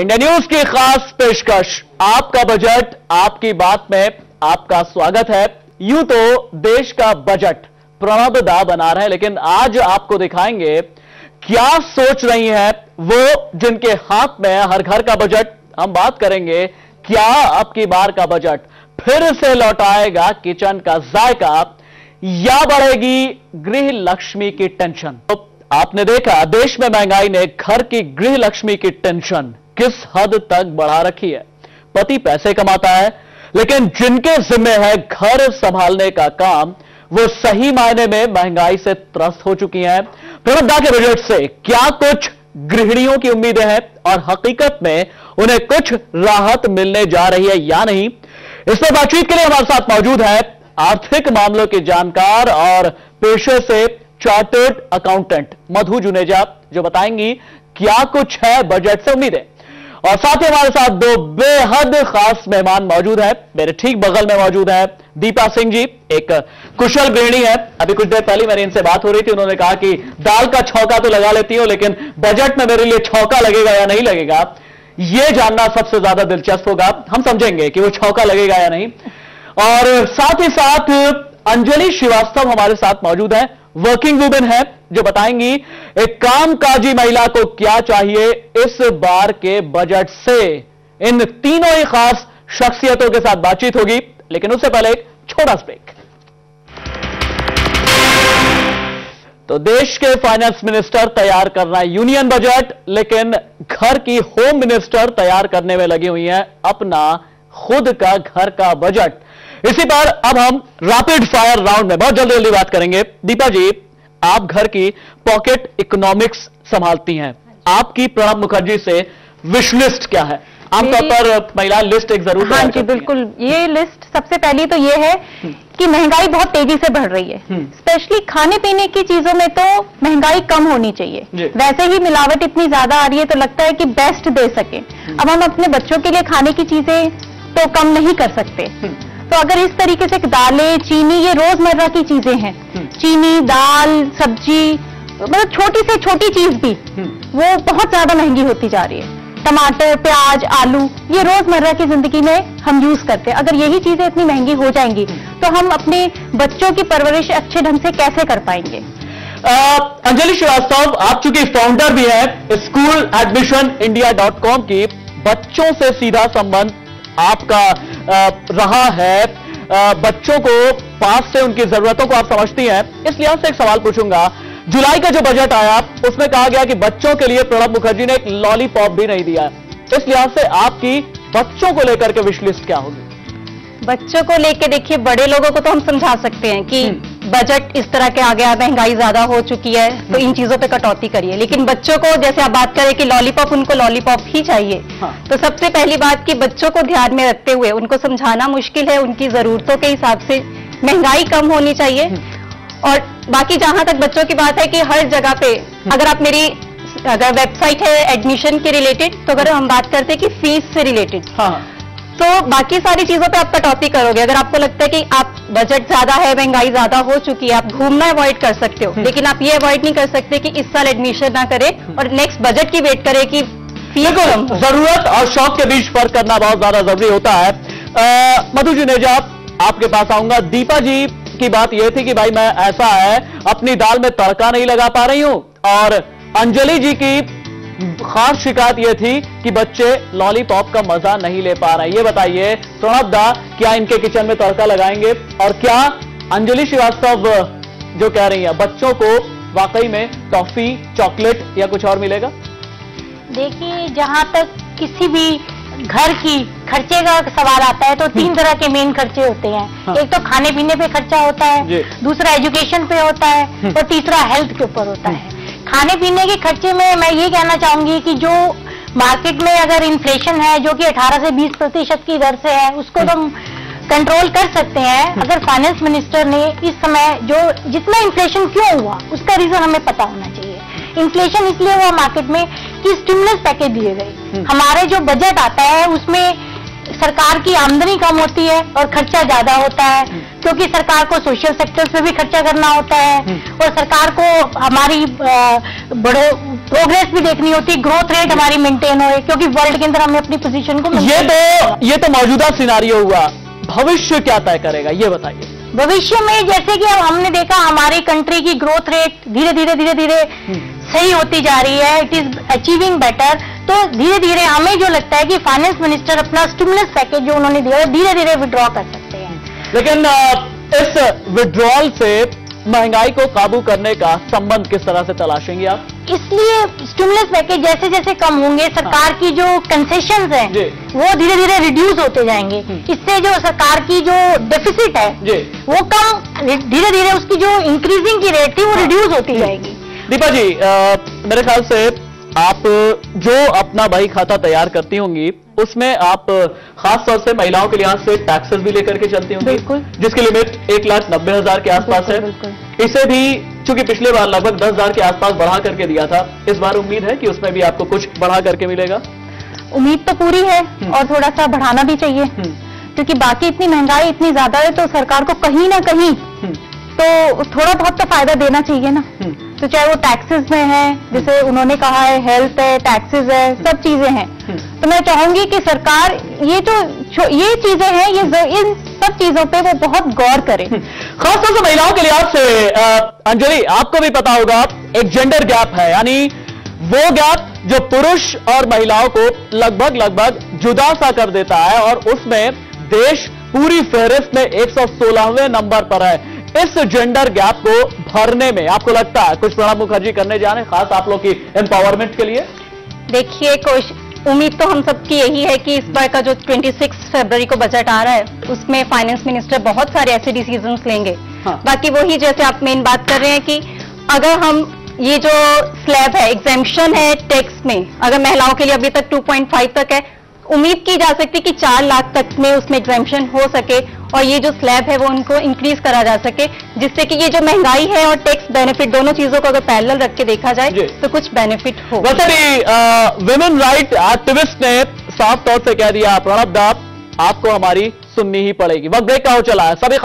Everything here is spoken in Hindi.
इंडिया न्यूज की खास पेशकश, आपका बजट आपकी बात में आपका स्वागत है। यूं तो देश का बजट प्रणब दा बना रहे हैं, लेकिन आज आपको दिखाएंगे क्या सोच रही हैं वो जिनके हाथ में है हर घर का बजट। हम बात करेंगे क्या अब की बार का बजट फिर से लौटाएगा किचन का जायका या बढ़ेगी गृह लक्ष्मी की टेंशन। तो आपने देखा देश में महंगाई ने घर की गृह लक्ष्मी की टेंशन किस हद तक बढ़ा रखी है। पति पैसे कमाता है, लेकिन जिनके जिम्मे है घर संभालने का काम, वो सही मायने में महंगाई से त्रस्त हो चुकी हैं। प्रणब दा के बजट से क्या कुछ गृहिणियों की उम्मीदें हैं और हकीकत में उन्हें कुछ राहत मिलने जा रही है या नहीं, इस पर बातचीत के लिए हमारे साथ मौजूद है आर्थिक मामलों के जानकार और पेशे से चार्टर्ड अकाउंटेंट मधु जुनेजा, जो बताएंगी क्या कुछ है बजट से उम्मीदें। और साथ ही हमारे साथ दो बेहद खास मेहमान मौजूद हैं। मेरे ठीक बगल में मौजूद है दीपा सिंह जी, एक कुशल गृहिणी है। अभी कुछ देर पहले मेरी इनसे बात हो रही थी, उन्होंने कहा कि दाल का छौंका तो लगा लेती हूं, लेकिन बजट में मेरे लिए छौंका लगेगा या नहीं लगेगा, यह जानना सबसे ज्यादा दिलचस्प होगा। हम समझेंगे कि वो छौंका लगेगा या नहीं। और साथ ही साथ अंजलि श्रीवास्तव हमारे साथ मौजूद है, वर्किंग वुमेन है, जो बताएंगी एक कामकाजी महिला को क्या चाहिए इस बार के बजट से। इन तीनों ही खास शख्सियतों के साथ बातचीत होगी, लेकिन उससे पहले एक छोटा ब्रेक। तो देश के फाइनेंस मिनिस्टर तैयार कर रहा है यूनियन बजट, लेकिन घर की होम मिनिस्टर तैयार करने में लगी हुई है अपना खुद का घर का बजट। इसी पर अब हम रैपिड फायर राउंड में बहुत जल्दी जल्दी बात करेंगे। दीपा जी, आप घर की पॉकेट इकोनॉमिक्स संभालती हैं, आपकी प्रणब मुखर्जी से विश लिस्ट क्या है? आमतौर पर महिला लिस्ट एक जरूर। हाँ जी बिल्कुल, ये लिस्ट सबसे पहली तो ये है कि महंगाई बहुत तेजी से बढ़ रही है, स्पेशली खाने पीने की चीजों में तो महंगाई कम होनी चाहिए। वैसे ही मिलावट इतनी ज्यादा आ रही है, तो लगता है कि बेस्ट दे सके। अब हम अपने बच्चों के लिए खाने की चीजें तो कम नहीं कर सकते, तो अगर इस तरीके से दालें, चीनी, ये रोजमर्रा की चीजें हैं, चीनी, दाल, सब्जी, मतलब छोटी से छोटी चीज भी वो बहुत ज्यादा महंगी होती जा रही है। टमाटर, प्याज, आलू, ये रोजमर्रा की जिंदगी में हम यूज करते हैं। अगर यही चीजें इतनी महंगी हो जाएंगी तो हम अपने बच्चों की परवरिश अच्छे ढंग से कैसे कर पाएंगे? अंजलि श्रीवास्तव, आप चूंकि फाउंडर भी हैं स्कूल एडमिशन इंडिया.com की, बच्चों से सीधा संबंध आपका रहा है, बच्चों को पास से उनकी जरूरतों को आप समझती हैं, इस लिहाज से एक सवाल पूछूंगा। जुलाई का जो बजट आया उसमें कहा गया कि बच्चों के लिए प्रणब मुखर्जी ने एक लॉलीपॉप भी नहीं दिया, इस लिहाज से आपकी बच्चों को लेकर के विश लिस्ट क्या होगी? बच्चों को लेकर देखिए, बड़े लोगों को तो हम समझा सकते हैं कि बजट इस तरह के आ गया, महंगाई ज्यादा हो चुकी है, तो इन चीजों पे कटौती करिए। लेकिन बच्चों को, जैसे आप बात करें कि लॉलीपॉप, उनको लॉलीपॉप ही चाहिए। हाँ। तो सबसे पहली बात कि बच्चों को ध्यान में रखते हुए उनको समझाना मुश्किल है, उनकी जरूरतों के हिसाब से महंगाई कम होनी चाहिए। और बाकी जहां तक बच्चों की बात है कि हर जगह पे, अगर आप मेरी अगर वेबसाइट है एडमिशन के रिलेटेड, तो अगर हम बात करते हैं कि फीस से रिलेटेड, हाँ, तो बाकी सारी चीजों पे आप कटौती करोगे। अगर आपको लगता है कि आप बजट ज्यादा है, महंगाई ज्यादा हो चुकी है, आप घूमना अवॉइड कर सकते हो, लेकिन आप ये अवॉइड नहीं कर सकते कि इस साल एडमिशन ना करें और नेक्स्ट बजट की वेट करें कि फीस कम हो। जरूरत और शौक के बीच फर्क करना बहुत ज्यादा जरूरी होता है। मधु जुनेजा, आपके पास आऊंगा। दीपा जी की बात यह थी कि भाई मैं ऐसा है अपनी दाल में तड़का नहीं लगा पा रही हूं, और अंजलि जी की खास शिकायत यह थी कि बच्चे लॉलीपॉप का मजा नहीं ले पा रहे हैं। ये बताइए प्रणब दा, क्या इनके किचन में तड़का लगाएंगे? और क्या अंजलि श्रीवास्तव जो कह रही है बच्चों को वाकई में टॉफी, चॉकलेट या कुछ और मिलेगा? देखिए, जहां तक किसी भी घर की खर्चे का सवाल आता है तो तीन तरह के मेन खर्चे होते हैं। हाँ। एक तो खाने पीने पे खर्चा होता है, दूसरा एजुकेशन पे होता है, और तीसरा हेल्थ के ऊपर होता है। खाने पीने के खर्चे में मैं ये कहना चाहूंगी कि जो मार्केट में अगर इन्फ्लेशन है जो कि 18 से 20% की दर से है, उसको तो हम कंट्रोल कर सकते हैं। अगर फाइनेंस मिनिस्टर ने इस समय जो जितना इन्फ्लेशन क्यों हुआ उसका रीजन हमें पता होना चाहिए। इन्फ्लेशन इसलिए हुआ मार्केट में कि स्टिमुलस पैकेज दिए गए। हमारे जो बजट आता है उसमें सरकार की आमदनी कम होती है और खर्चा ज्यादा होता है, क्योंकि सरकार को सोशल सेक्टर पे भी खर्चा करना होता है, और सरकार को हमारी बड़ों प्रोग्रेस भी देखनी होती है, ग्रोथ रेट हमारी मेंटेन हो, क्योंकि वर्ल्ड के अंदर हमें अपनी पोजीशन को ये तो मौजूदा सिनारियो हुआ। भविष्य क्या तय करेगा ये बताइए। भविष्य में जैसे कि अब हमने देखा हमारी कंट्री की ग्रोथ रेट धीरे धीरे सही होती जा रही है, इट इज अचीविंग बेटर। तो धीरे धीरे हमें जो लगता है कि फाइनेंस मिनिस्टर अपना स्टिमुलस पैकेज जो उन्होंने दिया है धीरे धीरे विड्रॉ कर सकते हैं। लेकिन इस विड्रॉल से महंगाई को काबू करने का संबंध किस तरह से तलाशेंगे आप? इसलिए स्टिमुलस पैकेज जैसे जैसे कम होंगे, सरकार की जो कंसेशंस हैं वो धीरे धीरे रिड्यूस होते जाएंगे। इससे जो सरकार की जो डेफिसिट है वो कम, धीरे धीरे उसकी जो इंक्रीजिंग की रेट थी वो रिड्यूस होती जाएगी। दीपा जी, मेरे ख्याल से आप जो अपना बही खाता तैयार करती होंगी उसमें आप खास तौर से महिलाओं के लिहाज से टैक्सेस भी लेकर के चलती होंगी, जिसकी लिमिट 1,90,000 के आसपास है। इसे भी चूंकि पिछले बार लगभग 10,000 के आसपास बढ़ा करके दिया था, इस बार उम्मीद है कि उसमें भी आपको कुछ बढ़ा करके मिलेगा? उम्मीद तो पूरी है और थोड़ा सा बढ़ाना भी चाहिए, क्योंकि बाकी इतनी महंगाई इतनी ज्यादा है तो सरकार को कहीं ना कहीं तो थोड़ा बहुत तो फायदा देना चाहिए ना। तो चाहे वो टैक्सेस में है, जैसे उन्होंने कहा है, हेल्थ है, टैक्सेस है, सब चीजें हैं। तो मैं चाहूंगी कि सरकार ये चीजें हैं, इन सब चीजों पे वो बहुत गौर करे, खासतौर से महिलाओं के लिहाज से। अंजलि, आपको भी पता होगा एक जेंडर गैप है, यानी वो गैप जो पुरुष और महिलाओं को लगभग जुदा सा कर देता है, और उसमें देश पूरी फहरिस्त में 116वें नंबर पर है। इस जेंडर गैप को भरने में आपको लगता है कुछ प्रणब मुखर्जी करने जा रहे हैं, खास आप लोग की एम्पावरमेंट के लिए? देखिए, उम्मीद तो हम सबकी यही है कि इस बार का जो 26 फरवरी को बजट आ रहा है उसमें फाइनेंस मिनिस्टर बहुत सारे ऐसे डिसीजंस लेंगे। बाकी वही जैसे आप मेन बात कर रहे हैं कि अगर हम ये जो स्लैब है, एग्जेम्पशन है टैक्स में, अगर महिलाओं के लिए अभी तक 2.5 तक है, उम्मीद की जा सकती है कि 4 लाख तक में उसमें एग्जेम्पशन हो सके और ये जो स्लैब है वो उनको इंक्रीज करा जा सके, जिससे कि ये जो महंगाई है और टैक्स बेनिफिट दोनों चीजों को अगर पैरेलल रख के देखा जाए तो कुछ बेनिफिट हो। वैसे भी विमेन राइट एक्टिविस्ट ने साफ तौर से कह दिया, प्रणब दा आपको हमारी सुननी ही पड़ेगी। वक्त ब्रेक का हो चला है, सभी